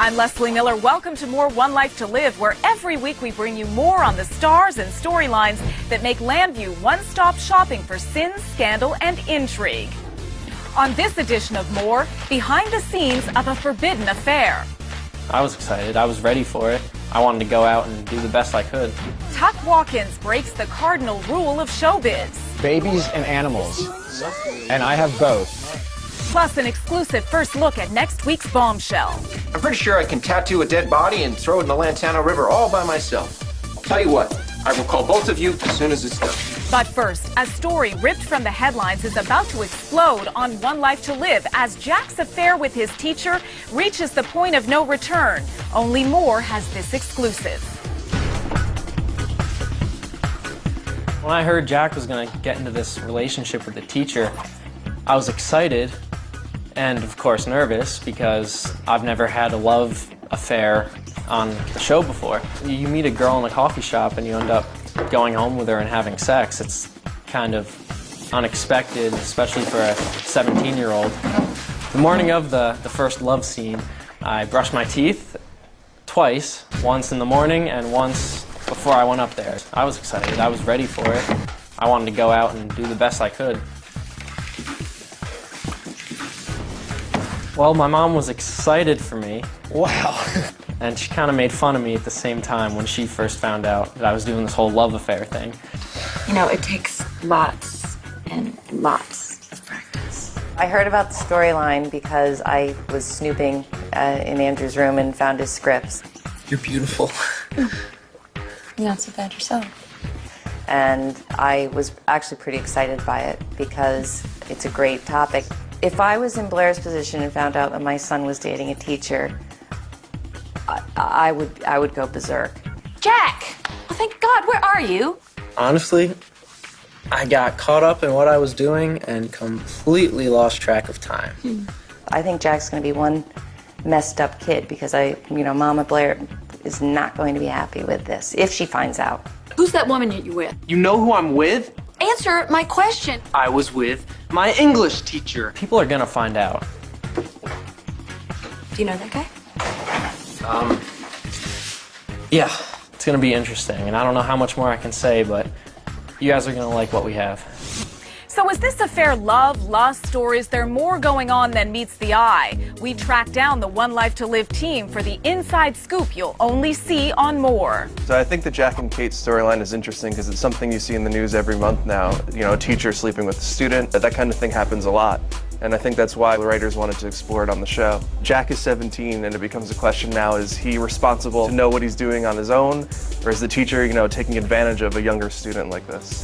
I'm Leslie Miller. Welcome to more One Life to Live, where every week we bring you more on the stars and storylines that make Landview one-stop shopping for sin, scandal, and intrigue. On this edition of More, behind the scenes of a forbidden affair. I was excited. I was ready for it. I wanted to go out and do the best I could. Tuck Watkins breaks the cardinal rule of showbiz. Babies and animals. And I have both. Plus, an exclusive first look at next week's bombshell. I'm pretty sure I can tattoo a dead body and throw it in the Lantana River all by myself. I'll tell you what, I will call both of you as soon as it's done. But first, a story ripped from the headlines is about to explode on One Life to Live as Jack's affair with his teacher reaches the point of no return. Only More has this exclusive. When I heard Jack was going to get into this relationship with the teacher, I was excited and, of course, nervous because I've never had a love affair on the show before. You meet a girl in a coffee shop and you end up going home with her and having sex. It's kind of unexpected, especially for a 17-year-old. The morning of the first love scene, I brushed my teeth twice, once in the morning and once before I went up there. I was excited. I was ready for it. I wanted to go out and do the best I could. Well, my mom was excited for me. Wow. And she kind of made fun of me at the same time when she first found out that I was doing this whole love affair thing. You know, it takes lots and lots of practice. I heard about the storyline because I was snooping in Andrew's room and found his scripts. You're beautiful. You're not so bad yourself. And I was actually pretty excited by it because it's a great topic. If I was in Blair's position and found out that my son was dating a teacher, I would go berserk. Jack! Oh, thank God, where are you? Honestly, I got caught up in what I was doing and completely lost track of time. I think Jack's going to be one messed up kid because Mama Blair is not going to be happy with this if she finds out. Who's that woman you're with? You know who I'm with? Answer my question. I was with my English teacher. People are gonna find out. Do you know that guy? Yeah. It's gonna be interesting, and I don't know how much more I can say, but you guys are gonna like what we have. So is this affair love, lust, or is there more going on than meets the eye? We tracked down the One Life to Live team for the inside scoop you'll only see on More. So I think the Jack and Kate storyline is interesting because it's something you see in the news every month now. You know, a teacher sleeping with a student, that kind of thing happens a lot. And I think that's why the writers wanted to explore it on the show. Jack is 17 and it becomes a question now, is he responsible to know what he's doing on his own? Or is the teacher, taking advantage of a younger student like this?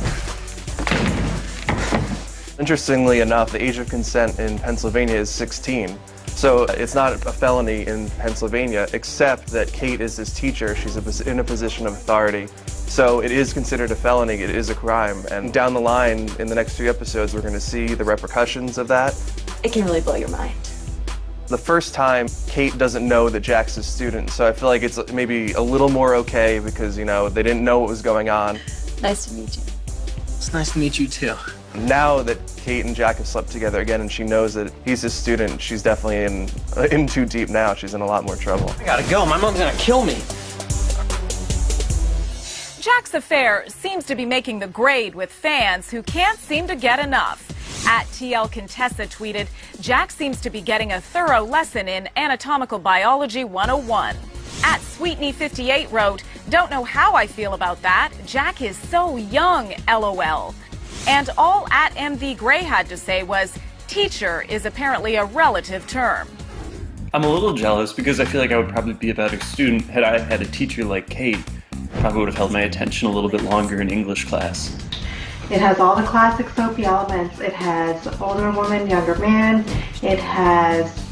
Interestingly enough, the age of consent in Pennsylvania is 16. So it's not a felony in Pennsylvania, except that Kate is his teacher. She's in a position of authority. So it is considered a felony, it is a crime. And down the line, in the next 3 episodes, we're going to see the repercussions of that. It can really blow your mind. The first time, Kate doesn't know that Jack's his student, so I feel like it's maybe a little more okay because, they didn't know what was going on. Nice to meet you. It's nice to meet you too. Now that Kate and Jack have slept together again and she knows that he's his student, she's definitely in too deep now. She's in a lot more trouble. I gotta go. My mom's gonna kill me. Jack's affair seems to be making the grade with fans who can't seem to get enough. At TL Contessa tweeted, Jack seems to be getting a thorough lesson in Anatomical Biology 101. At Sweetney58 wrote, don't know how I feel about that. Jack is so young, LOL. And all at MV Gray had to say was, teacher is apparently a relative term. I'm a little jealous because I feel like I would probably be a better student had I had a teacher like Kate. Probably would have held my attention a little bit longer in English class. It has all the classic soapy elements. It has older woman, younger man. It has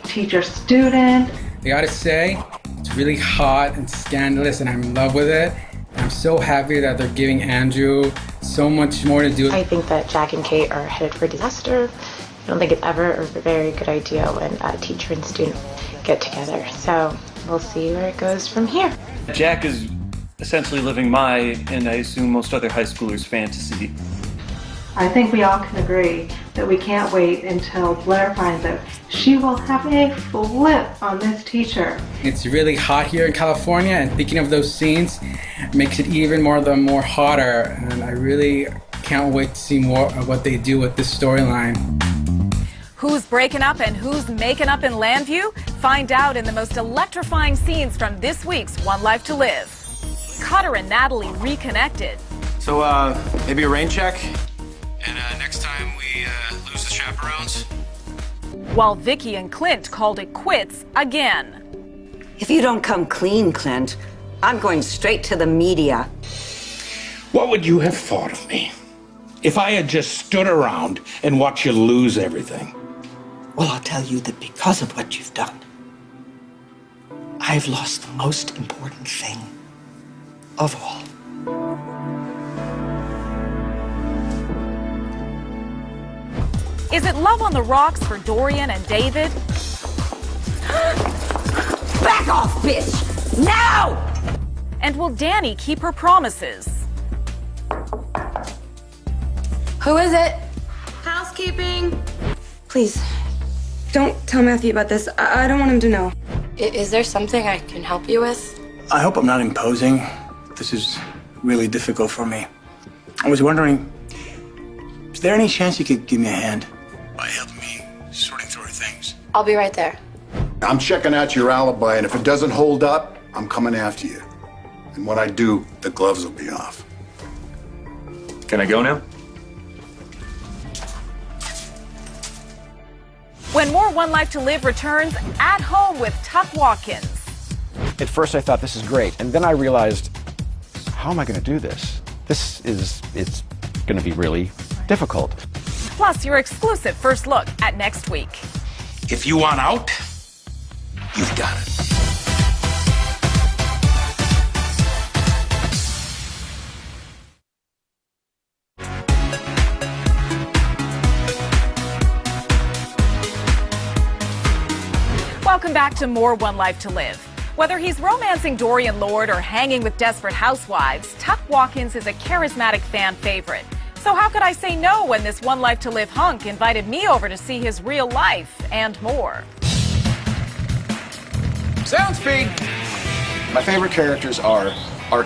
teacher-student. I gotta say, it's really hot and scandalous and I'm in love with it. I'm so happy that they're giving Andrew so much more to do. I think that Jack and Kate are headed for disaster. I don't think it's ever a very good idea when a teacher and student get together. So we'll see where it goes from here. Jack is essentially living my, and I assume most other high schoolers' fantasy. I think we all can agree that we can't wait until Blair finds out. She will have a flip on this teacher. It's really hot here in California, and thinking of those scenes makes it even more hotter, and I really can't wait to see more of what they do with this storyline. Who's breaking up and who's making up in Landview? Find out in the most electrifying scenes from this week's One Life to Live. Cutter and Natalie reconnected. So, maybe a rain check? And next time we lose the chaperones? While Vicky and Clint called it quits again. If you don't come clean, Clint, I'm going straight to the media. What would you have thought of me if I had just stood around and watched you lose everything? Well, I'll tell you that because of what you've done, I've lost the most important thing of all. Is it love on the rocks for Dorian and David? Back off, bitch! Now! And will Danny keep her promises? Who is it? Housekeeping. Please, don't tell Matthew about this. I don't want him to know. Is there something I can help you with? I hope I'm not imposing. This is really difficult for me. I was wondering, is there any chance you could give me a hand by helping me sorting through things? I'll be right there. I'm checking out your alibi, and if it doesn't hold up, I'm coming after you. And when I do, the gloves will be off. Can I go now? When more One Life to Live returns at home with Tuck Watkins. At first I thought this is great, and then I realized, how am I going to do this? It's going to be really difficult. Plus your exclusive first look at next week. If you want out, you've got it. Welcome back to more One Life to Live. Whether he's romancing Dorian Lord or hanging with desperate housewives, Tuck Watkins is a charismatic fan favorite. So how could I say no when this One Life to Live hunk invited me over to see his real life and more? Sound speed! My favorite characters are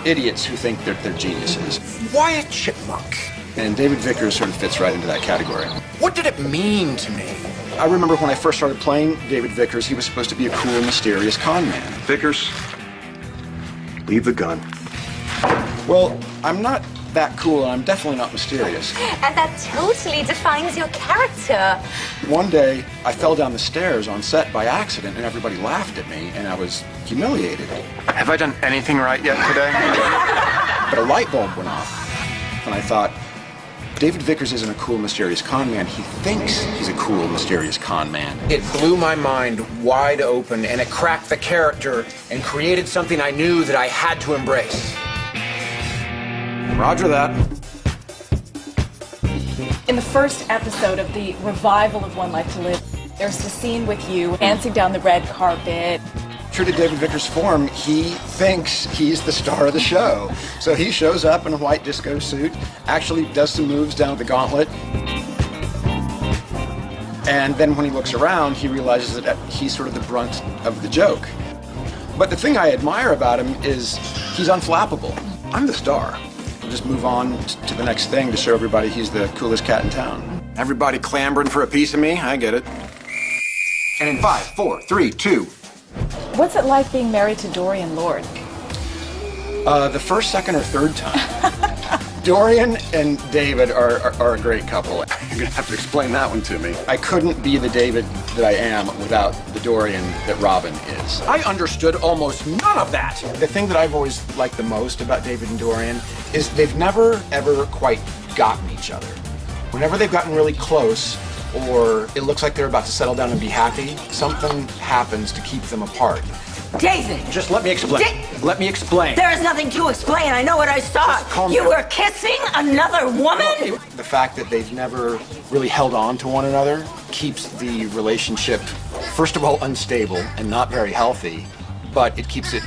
idiots who think that they're geniuses. Wyatt Chipmunk. And David Vickers sort of fits right into that category. What did it mean to me? I remember when I first started playing David Vickers, he was supposed to be a cool, mysterious con man. Vickers, leave the gun. Well, I'm not that cool, and I'm definitely not mysterious. And that totally defines your character. One day, I fell down the stairs on set by accident, and everybody laughed at me, and I was humiliated. Have I done anything right yet today? But a light bulb went off, and I thought, David Vickers isn't a cool, mysterious con man. He thinks he's a cool, mysterious con man. It blew my mind wide open, and it cracked the character and created something I knew that I had to embrace. Roger that. In the first episode of the revival of One Life to Live, there's the scene with you dancing down the red carpet. True to David Vickers' form, he thinks he's the star of the show. So he shows up in a white disco suit, actually does some moves down the gauntlet. And then when he looks around, he realizes that he's sort of the brunt of the joke. But the thing I admire about him is he's unflappable. I'm the star. We'll just move on to the next thing to show everybody he's the coolest cat in town. Everybody clambering for a piece of me? I get it. And in 5, 4, 3, 2. What's it like being married to Dorian Lord? The first, second, or third time. Dorian and David are a great couple. You're gonna have to explain that one to me. I couldn't be the David that I am without the Dorian that Robin is. I understood almost none of that. The thing that I've always liked the most about David and Dorian is they've never, ever quite gotten each other. Whenever they've gotten really close, or it looks like they're about to settle down and be happy, something happens to keep them apart. David! Just let me explain. Let me explain. There is nothing to explain. I know what I saw. You were kissing another woman? The fact that they've never really held on to one another keeps the relationship, first of all, unstable and not very healthy, but it keeps it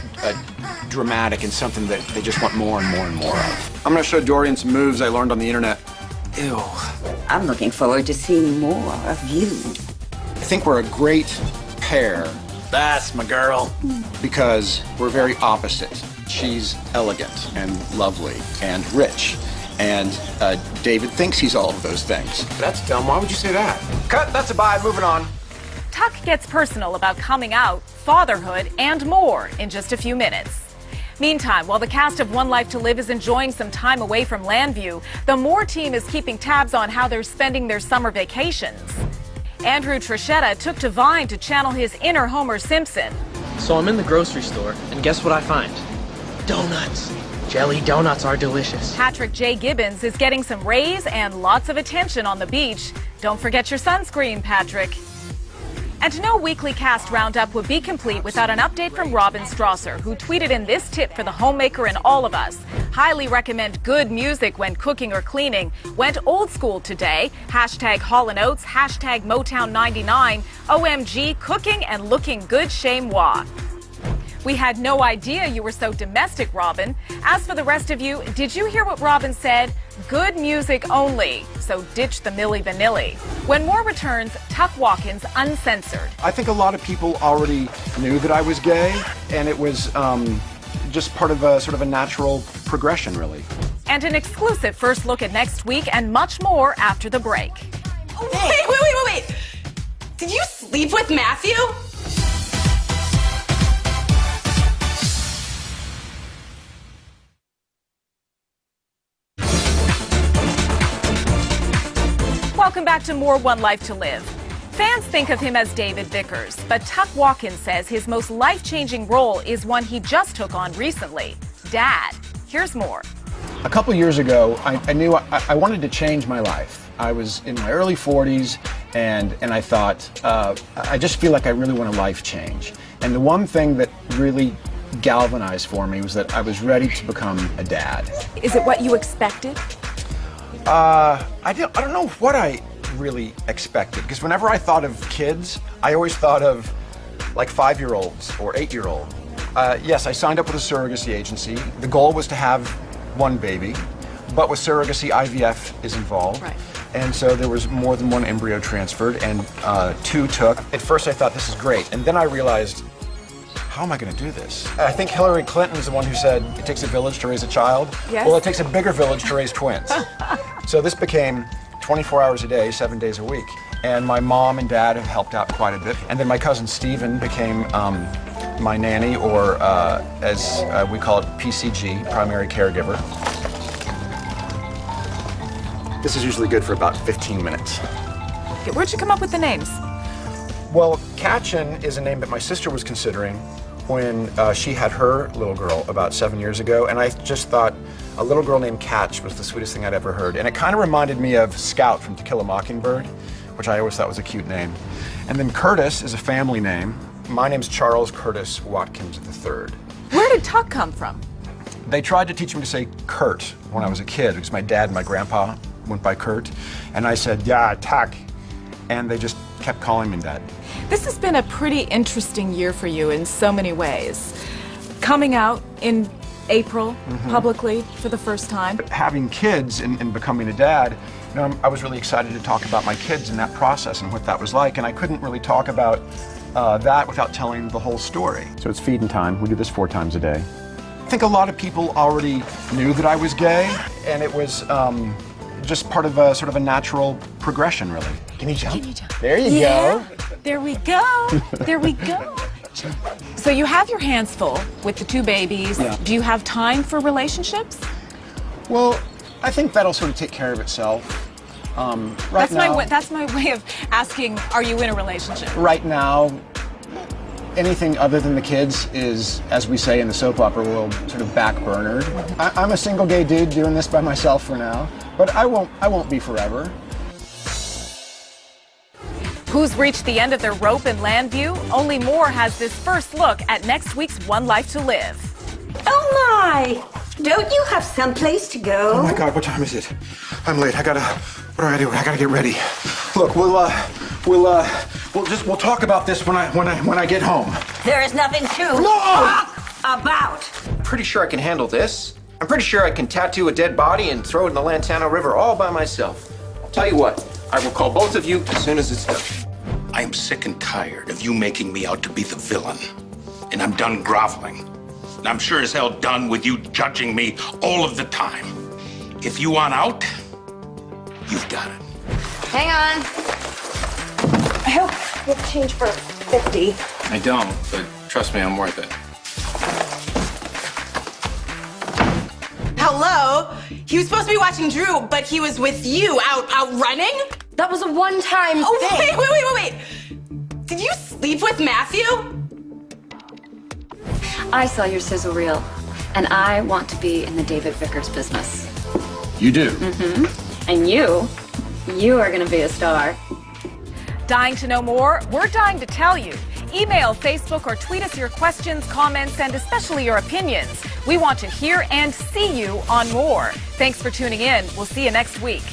dramatic and something that they just want more and more and more of. I'm gonna show Dorian some moves I learned on the internet. Ew. I'm looking forward to seeing more of you. I think we're a great pair. That's my girl. Because we're very opposite. She's elegant and lovely and rich. And David thinks he's all of those things. That's dumb. Why would you say that? Cut, that's a bye, moving on. Tuck gets personal about coming out, fatherhood, and more in just a few minutes. Meantime, while the cast of One Life to Live is enjoying some time away from Landview, the Moore team is keeping tabs on how they're spending their summer vacations. Andrew Trichetta took to Vine to channel his inner Homer Simpson. So I'm in the grocery store, and guess what I find? Donuts. Jelly donuts are delicious. Patrick J. Gibbons is getting some rays and lots of attention on the beach. Don't forget your sunscreen, Patrick. And no weekly cast roundup would be complete without an update from Robin Strasser, who tweeted in this tip for the homemaker and all of us. Highly recommend good music when cooking or cleaning. Went old school today. Hashtag Hall & Oates, hashtag Motown 99, OMG, cooking and looking good chez moi. We had no idea you were so domestic, Robin. As for the rest of you, did you hear what Robin said? Good music only, so ditch the Milli Vanilli. When Moore returns, Tuck Watkins uncensored. I think a lot of people already knew that I was gay, and it was just part of a sort of a natural progression, really. And an exclusive first look at next week and much more after the break. Wait. Did you sleep with Matthew? Welcome back to more One Life to Live. Fans think of him as David Vickers, but Tuck Watkins says his most life-changing role is one he just took on recently, Dad. Here's more. A couple years ago, I knew I wanted to change my life. I was in my early 40s, and I thought, I just feel like I really want a life change. And the one thing that really galvanized for me was that I was ready to become a dad. Is it what you expected? I don't know what I really expected, because whenever I thought of kids, I always thought of like 5-year-olds or 8-year-olds. Yes, I signed up with a surrogacy agency. The goal was to have one baby, but with surrogacy, IVF is involved. Right. And so there was more than one embryo transferred, and 2 took. At first I thought, this is great, and then I realized, how am I going to do this? I think Hillary Clinton is the one who said it takes a village to raise a child. Yes. Well, it takes a bigger village to raise twins. So this became 24 hours a day, 7 days a week. And my mom and dad have helped out quite a bit. And then my cousin Stephen became my nanny, or as we call it, PCG, primary caregiver. This is usually good for about 15 minutes. Okay, where'd you come up with the names? Well, Katchen is a name that my sister was considering when she had her little girl about 7 years ago, and I just thought a little girl named Catch was the sweetest thing I'd ever heard. And it kind of reminded me of Scout from To Kill a Mockingbird, which I always thought was a cute name. And then Curtis is a family name. My name's Charles Curtis Watkins III. Where did Tuck come from? They tried to teach me to say Kurt when I was a kid, because my dad and my grandpa went by Kurt. And I said, yeah, Tuck. And they just kept calling me that. This has been a pretty interesting year for you in so many ways. Coming out in April, publicly, for the first time. Having kids and becoming a dad, you know, I was really excited to talk about my kids and that process and what that was like, and I couldn't really talk about that without telling the whole story. So it's feeding time. We do this 4 times a day. I think a lot of people already knew that I was gay, and it was just part of a sort of a natural progression, really. Can you jump? Can you jump? There you go. There we go. There we go. So you have your hands full with the 2 babies. Yeah. Do you have time for relationships? Well, I think that'll sort of take care of itself. That's my way of asking, are you in a relationship? Right now, anything other than the kids is, as we say in the soap opera world, sort of backburnered. I'm a single gay dude doing this by myself for now, but I won't be forever. Who's reached the end of their rope in Landview? Only Moore has this first look at next week's One Life to Live. Oh my! Don't you have someplace to go? Oh my God, what time is it? I'm late. What do I do? I gotta get ready. Look, we'll talk about this when I get home. There is nothing to talk about. I'm pretty sure I can handle this. I'm pretty sure I can tattoo a dead body and throw it in the Lantana River all by myself. Tell you what, I will call both of you as soon as it's done. I am sick and tired of you making me out to be the villain. And I'm done groveling. And I'm sure as hell done with you judging me all of the time. If you want out, you've got it. Hang on. I hope you have change for 50. I don't, but trust me, I'm worth it. Hello? He was supposed to be watching Drew, but he was with you out running? That was a one-time thing. Wait. Did you sleep with Matthew? I saw your sizzle reel, and I want to be in the David Vickers business. You do? Mm-hmm. And you are going to be a star. Dying to know more? We're dying to tell you. Email, Facebook, or tweet us your questions, comments, and especially your opinions. We want to hear and see you on More. Thanks for tuning in. We'll see you next week.